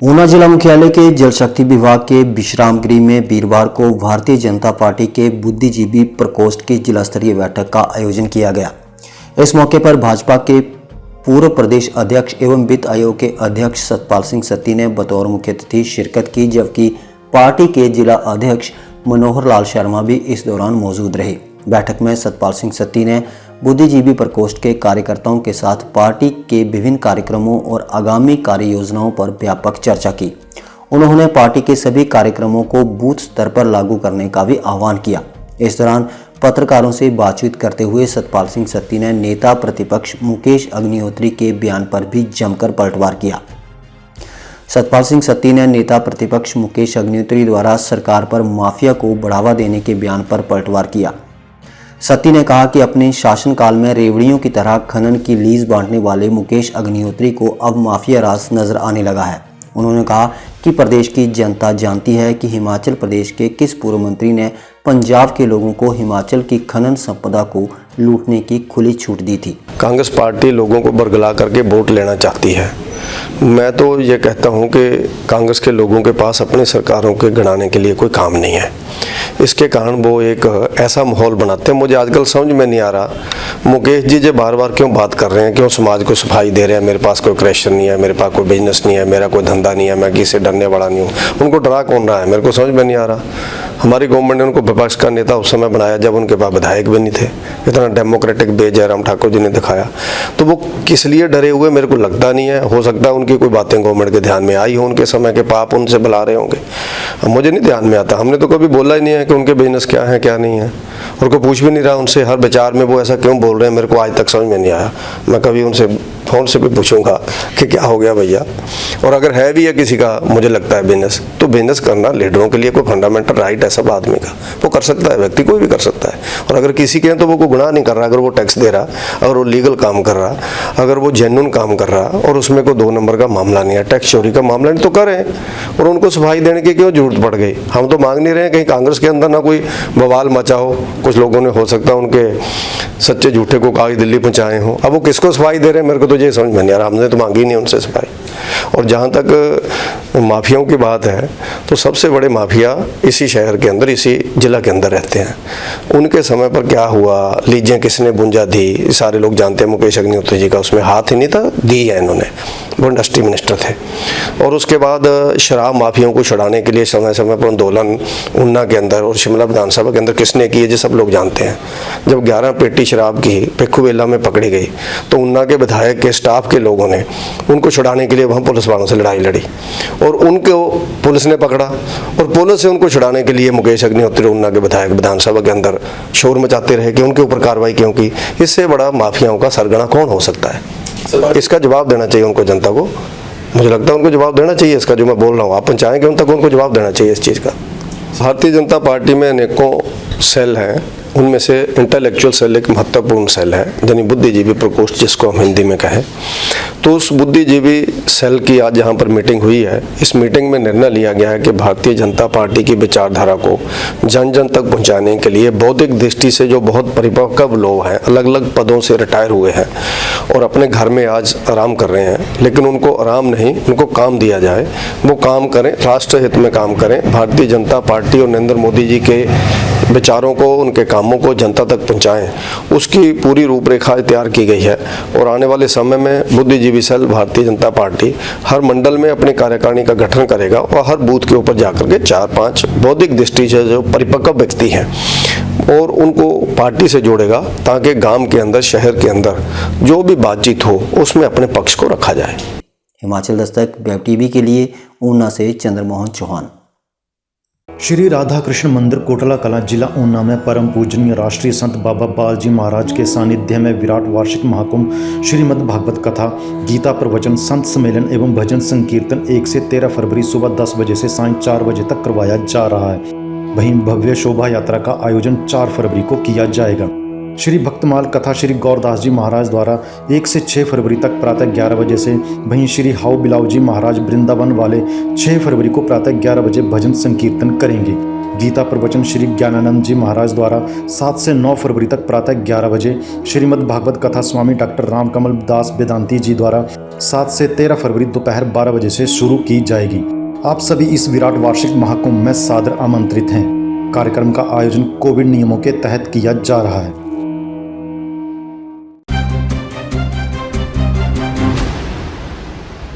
ऊना जिला मुख्यालय के जल शक्ति विभाग के विश्राम गृह में वीरवार को भारतीय जनता पार्टी के बुद्धिजीवी प्रकोष्ठ की जिला स्तरीय बैठक का आयोजन किया गया। इस मौके पर भाजपा के पूर्व प्रदेश अध्यक्ष एवं वित्त आयोग के अध्यक्ष सतपाल सिंह सत्ती ने बतौर मुख्य अतिथि शिरकत की, जबकि पार्टी के जिला अध्यक्ष मनोहर लाल शर्मा भी इस दौरान मौजूद रहे। बैठक में सतपाल सिंह सत्ती ने बुद्धिजीवी प्रकोष्ठ के कार्यकर्ताओं के साथ पार्टी के विभिन्न कार्यक्रमों और आगामी कार्य योजनाओं पर व्यापक चर्चा की। उन्होंने पार्टी के सभी कार्यक्रमों को बूथ स्तर पर लागू करने का भी आह्वान किया। इस दौरान पत्रकारों से बातचीत करते हुए सतपाल सिंह सत्ती ने नेता प्रतिपक्ष मुकेश अग्निहोत्री के बयान पर भी जमकर पलटवार किया। सतपाल सिंह सत्ती ने नेता प्रतिपक्ष मुकेश अग्निहोत्री द्वारा सरकार पर माफिया को बढ़ावा देने के बयान पर पलटवार किया। सत्ती ने कहा कि अपने शासनकाल में रेवड़ियों की तरह खनन की लीज बांटने वाले मुकेश अग्निहोत्री को अब माफिया राज नजर आने लगा है। उन्होंने कहा कि प्रदेश की जनता जानती है कि हिमाचल प्रदेश के किस पूर्व मंत्री ने पंजाब के लोगों को हिमाचल की खनन संपदा को लूटने की खुली छूट दी थी। कांग्रेस पार्टी लोगों को बरगला करके वोट लेना चाहती है। मैं तो ये कहता हूँ कि कांग्रेस के लोगों के पास अपनी सरकारों के गिनाने के लिए कोई काम नहीं है। इसके कारण वो एक ऐसा माहौल बनाते हैं। मुझे आजकल समझ में नहीं आ रहा मुकेश जी बार बार क्यों बात कर रहे हैं, क्यों समाज को सफाई दे रहे हैं। मेरे पास कोई क्रैशर नहीं है, मेरे पास कोई बिजनेस नहीं है, मेरा कोई धंधा नहीं है, मैं किसी से डरने वाला नहीं हूँ। उनको डरा कौन रहा है, मेरे को समझ में नहीं आ रहा। हमारी गवर्नमेंट ने उनको विपक्ष का नेता उस समय बनाया जब उनके पास विधायक भी नहीं थे। इतना डेमोक्रेटिक वे जयराम ठाकुर जी ने दिखाया, तो वो किस लिए डरे हुए मेरे को लगता नहीं है। हो सकता है उनकी कोई बातें गवर्नमेंट के ध्यान में आई हो, उनके समय के पाप उनसे बुला रहे होंगे। मुझे नहीं ध्यान में आता। हमने तो कभी बोला ही नहीं है कि उनके बिजनेस क्या है क्या नहीं है, और कोई पूछ भी नहीं रहा उनसे। हर विचार में वो ऐसा क्यों बोल रहे हैं, मेरे को आज तक समझ में नहीं आया। मैं कभी उनसे फ़ोन से भी पूछूंगा कि क्या हो गया भैया। और अगर है भी है किसी का, मुझे लगता है बिजनेस, तो बिजनेस करना लीडरों के लिए कोई फंडामेंटल राइट है सब आदमी का। वो कर सकता है, व्यक्ति कोई भी कर सकता है। और अगर किसी के हैं तो वो कोई गुनाह नहीं कर रहा। अगर वो टैक्स दे रहा, अगर वो लीगल काम कर रहा, अगर वो जेन्युइन काम कर रहा और उसमें कोई 2 नंबर का मामला नहीं है, टैक्स चोरी का मामला नहीं, तो करें। और उनको सफाई देने की क्यों जरूरत पड़ गई। हम तो मांग नहीं रहे हैं कहीं कांग्रेस के अंदर ना कोई बवाल मचा हो। कुछ लोगों ने हो सकता है उनके सच्चे झूठे को कागज दिल्ली पहुँचाए हों। अब वो किसको सफाई दे रहे हैं मेरे को तो ये समझ में नहीं आ रहा। हमने तो मांगी नहीं उनसे सफाई। और जहाँ तक माफियाओं की बात है, तो सबसे बड़े माफिया इसी शहर के अंदर, इसी जिला के अंदर रहते हैं। उनके समय पर क्या हुआ, लीजें किसने बुंजा दी, सारे लोग जानते हैं। मुकेश अग्निहोत्री जी का उसमें हाथ ही नहीं था, दी है इन्होंने। वो इंडस्ट्री मिनिस्टर थे। और उसके बाद शराब माफियाओं को छुड़ाने के लिए समय समय पर आंदोलन ऊना के अंदर और शिमला विधानसभा के अंदर किसने किए, जो सब लोग जानते हैं। जब 11 पेटी शराब की पिखुवेला में पकड़ी गई, तो ऊना के विधायक के स्टाफ के लोगों ने उनको छुड़ाने के लिए वहाँ पुलिस वालों से लड़ाई लड़ी, और उनको पुलिस ने पकड़ा। और पुलिस से उनको छुड़ाने के लिए मुकेश अग्निहोत्री ऊना के विधायक विधानसभा के अंदर शोर मचाते रहे कि उनके ऊपर कार्रवाई क्यों की। इससे बड़ा माफियाओं का सरगना कौन हो सकता है। इसका जवाब देना चाहिए उनको, जनता को। मुझे लगता है उनको जवाब देना चाहिए इसका, जो मैं बोल रहा हूँ। आप चाहेंगे उन तक उनको जवाब देना चाहिए इस चीज़ का। भारतीय जनता पार्टी में अनेकों सेल हैं, उनमें से इंटेलेक्चुअल सेल एक महत्वपूर्ण सेल है, यानी बुद्धिजीवी प्रकोष्ठ जिसको हम हिंदी में कहें। तो उस बुद्धिजीवी सेल की आज यहाँ पर मीटिंग हुई है। इस मीटिंग में निर्णय लिया गया है कि भारतीय जनता पार्टी की विचारधारा को जन जन तक पहुँचाने के लिए बौद्धिक दृष्टि से जो बहुत परिपक्व लोग हैं, अलग अलग पदों से रिटायर हुए हैं और अपने घर में आज आराम कर रहे हैं, लेकिन उनको आराम नहीं, उनको काम दिया जाए। वो काम करें, राष्ट्र हित में काम करें। भारतीय जनता पार्टी और नरेंद्र मोदी जी के विचारों को, उनके कामों को जनता तक पहुंचाएं, उसकी पूरी रूपरेखा तैयार की गई है। और आने वाले समय में बुद्धिजीवी सेल भारतीय जनता पार्टी हर मंडल में अपनी कार्यकारिणी का गठन करेगा और हर बूथ के ऊपर जाकर के 4-5 बौद्धिक दृष्टि से जो परिपक्व व्यक्ति हैं और उनको पार्टी से जोड़ेगा, ताकि गांव के अंदर, शहर के अंदर जो भी बातचीत हो उसमें अपने पक्ष को रखा जाए। हिमाचल दस्तक वेब टीवी के लिए ऊना से चंद्रमोहन चौहान। श्री राधा कृष्ण मंदिर कोटला कला जिला ऊना में परम पूजनीय राष्ट्रीय संत बाबा बालजी महाराज के सानिध्य में विराट वार्षिक महाकुंभ श्रीमद् भागवत कथा, गीता प्रवचन, संत सम्मेलन एवं भजन संकीर्तन 1 से 13 फरवरी सुबह 10 बजे से सायं 4 बजे तक करवाया जा रहा है। वहीं भव्य शोभा यात्रा का आयोजन 4 फरवरी को किया जाएगा। श्री भक्तमाल कथा श्री गौरदास जी महाराज द्वारा 1 से 6 फरवरी तक प्रातः 11 बजे से, वहीं श्री हाउ बिलाव जी महाराज वृंदावन वाले 6 फरवरी को प्रातः 11 बजे भजन संकीर्तन करेंगे। गीता प्रवचन श्री ज्ञानानंद जी महाराज द्वारा 7 से 9 फरवरी तक प्रातः 11 बजे, श्रीमद् भागवत कथा स्वामी डॉक्टर रामकमल दास वेदांती जी द्वारा 7 से 13 फरवरी दोपहर 12 बजे से शुरू की जाएगी। आप सभी इस विराट वार्षिक महाकुंभ में सादर आमंत्रित हैं। कार्यक्रम का आयोजन कोविड नियमों के तहत किया जा रहा है।